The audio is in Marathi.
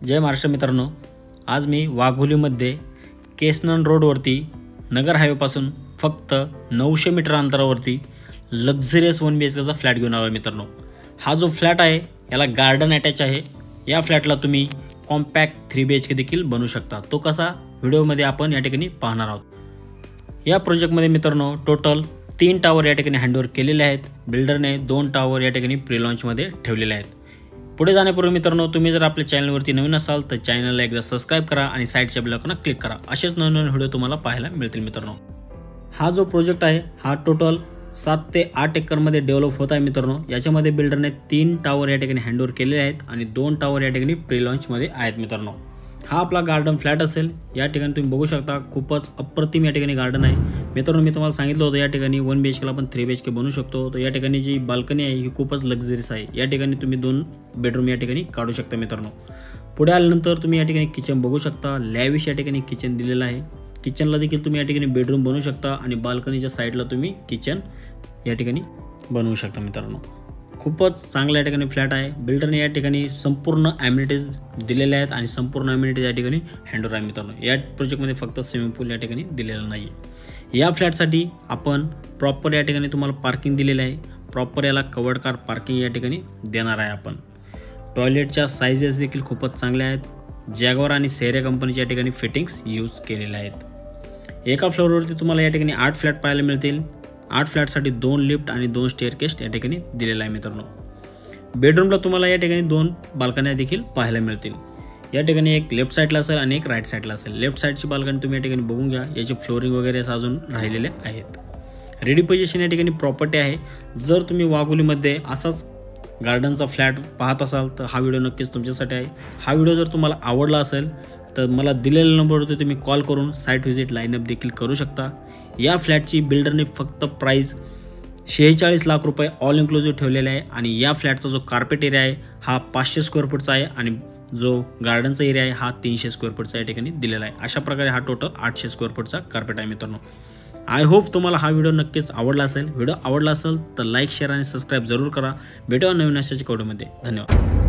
जय महाराष्ट्र मित्रांनो, आज मी वाघोलीमध्ये केसनन रोडवरती नगर हायवेपासून फक्त 900 मीटर अंतरावरती लक्झरियस 1 BHK चा फ्लॅट घेऊन आलो मित्रांनो। हा जो फ्लॅट आहे याला गार्डन अटॅच आहे। या फ्लॅटला तुम्ही कॉम्पॅक्ट 3 BHK देखील बनवू शकता। तो कसा व्हिडिओमध्ये आपण या ठिकाणी पाहणार आहोत। या प्रोजेक्टमध्ये मित्रांनो टोटल 3 टावर या ठिकाणी हँडओव्हर केलेले आहेत। बिल्डरने 2 टावर या ठिकाणी प्री लॉन्च मध्ये ठेवलेले आहेत। पुढे जाण्यापूर्वी मित्रांनो, तुम्ही जर आपल्या चॅनलवरती नवीन असाल तर चॅनलला एकदा सबस्क्राइब करा आणि साइडच्या बेल आयकॉनला क्लिक करा। असेच नवीन व्हिडिओ तुम्हाला पाहायला मिळतील मित्रांनो। हा जो प्रोजेक्ट आहे हा टोटल 7 ते 8 एकरमध्ये डेव्हलप होत आहे मित्रांनो। याच्यामध्ये बिल्डरने 3 टावर या ठिकाणी हँडओव्हर केलेले आहेत आणि 2 टावर या ठिकाणी प्री लॉन्च मध्ये आहेत मित्रांनो। हा आपला गार्डन फ्लॅट असेल। या ठिकाणी तुम्ही बघू शकता खूपच अप्रतिम या ठिकाणी गार्डन आहे मित्रांनो। मी तुम्हाला सांगितलं होतं या ठिकाणी 1 BHK ला आपण 3 BHK बनवू शकतो। तर या ठिकाणी जी बाल्कनी आहे ही खूपच लक्झरियस आहे। या ठिकाणी तुम्ही 2 बेडरूम या ठिकाणी काढू शकता मित्रांनो। पुढे आल्यानंतर तुम्ही या ठिकाणी किचन बघू शकता। लॅविश या ठिकाणी किचन दिलेलं आहे। किचनला देखील तुम्ही या ठिकाणी बेडरूम बनवू शकता आणि बाल्कनीच्या साईडला तुम्ही किचन या ठिकाणी बनवू शकता मित्रांनो। खूपच चांगला या ठिकाणी फ्लॅट आहे। बिल्डरने या ठिकाणी संपूर्ण ॲम्युनिटीज दिलेल्या आहेत आणि संपूर्ण ॲम्युनिटीज या ठिकाणी हँडओव्हर आहे मित्रांनो। या प्रोजेक्टमध्ये फक्त स्विमिंग पूल या ठिकाणी दिलेला नाही आहे। या फ्लॅटसाठी आपण प्रॉपर या ठिकाणी तुम्हाला पार्किंग दिलेलं आहे। प्रॉपर याला कवर्ड कार पार्किंग या ठिकाणी देणार आहे आपण। टॉयलेटच्या साइजेस देखील खूपच चांगल्या आहेत। जॅगवार आणि सेरे कंपनीच्या या ठिकाणी फिटिंग्स यूज केलेल्या आहेत। एका फ्लोअरवरती तुम्हाला या ठिकाणी 8 फ्लॅट पाहायला मिळतील। 8 फ्लॅटसाठी 2 लिफ्ट आणि 2 स्टेअरकेस या ठिकाणी दिलेला आहे मित्रांनो। बेडरूमला तुम्हाला या ठिकाणी 2 बाल्कन्या देखील पाहायला मिळतील। या ठिकाणी एक लेफ्ट साईडला असेल आणि एक राईट साईडला असेल। लेफ्ट साईडची बाल्कनी तुम्ही या ठिकाणी बघून घ्या। याची फ्लोरिंग वगैरे अजून राहिलेले आहेत। रेडी पोझिशन या ठिकाणी प्रॉपर्टी आहे। जर तुम्ही वाघोलीमध्ये असाच गार्डनचा फ्लॅट पाहत असाल तर हा व्हिडिओ नक्कीच तुमच्यासाठी आहे। हा व्हिडिओ जर तुम्हाला आवडला असेल तर मला दिलेल्या नंबरवरती तुम्ही कॉल करून साईट व्हिजिट लाईनअप देखील करू शकता। या फ्लॅटची बिल्डरने फक्त प्राइस 46 लाख रुपये ऑल इन्क्लुसिव्ह ठेवलेला आहे आणि या फ्लॅटचा जो कार्पेट एरिया आहे हा 500 स्क्वेअर फूटचा आहे आणि जो गार्डनचा एरिया आहे हा 300 स्क्वेअर फूटचा या ठिकाणी दिलेला आहे। अशा प्रकारे हा टोटल 800 स्क्वेअर फूटचा कार्पेट आहे मित्रांनो। आय होप तुम्हाला हा व्हिडिओ नक्कीच आवडला असेल। व्हिडिओ आवडला असेल तर लाईक शेअर आणि सबस्क्राईब जरूर करा। भेटूया नवीन अशाच व्हिडिओमध्ये। धन्यवाद।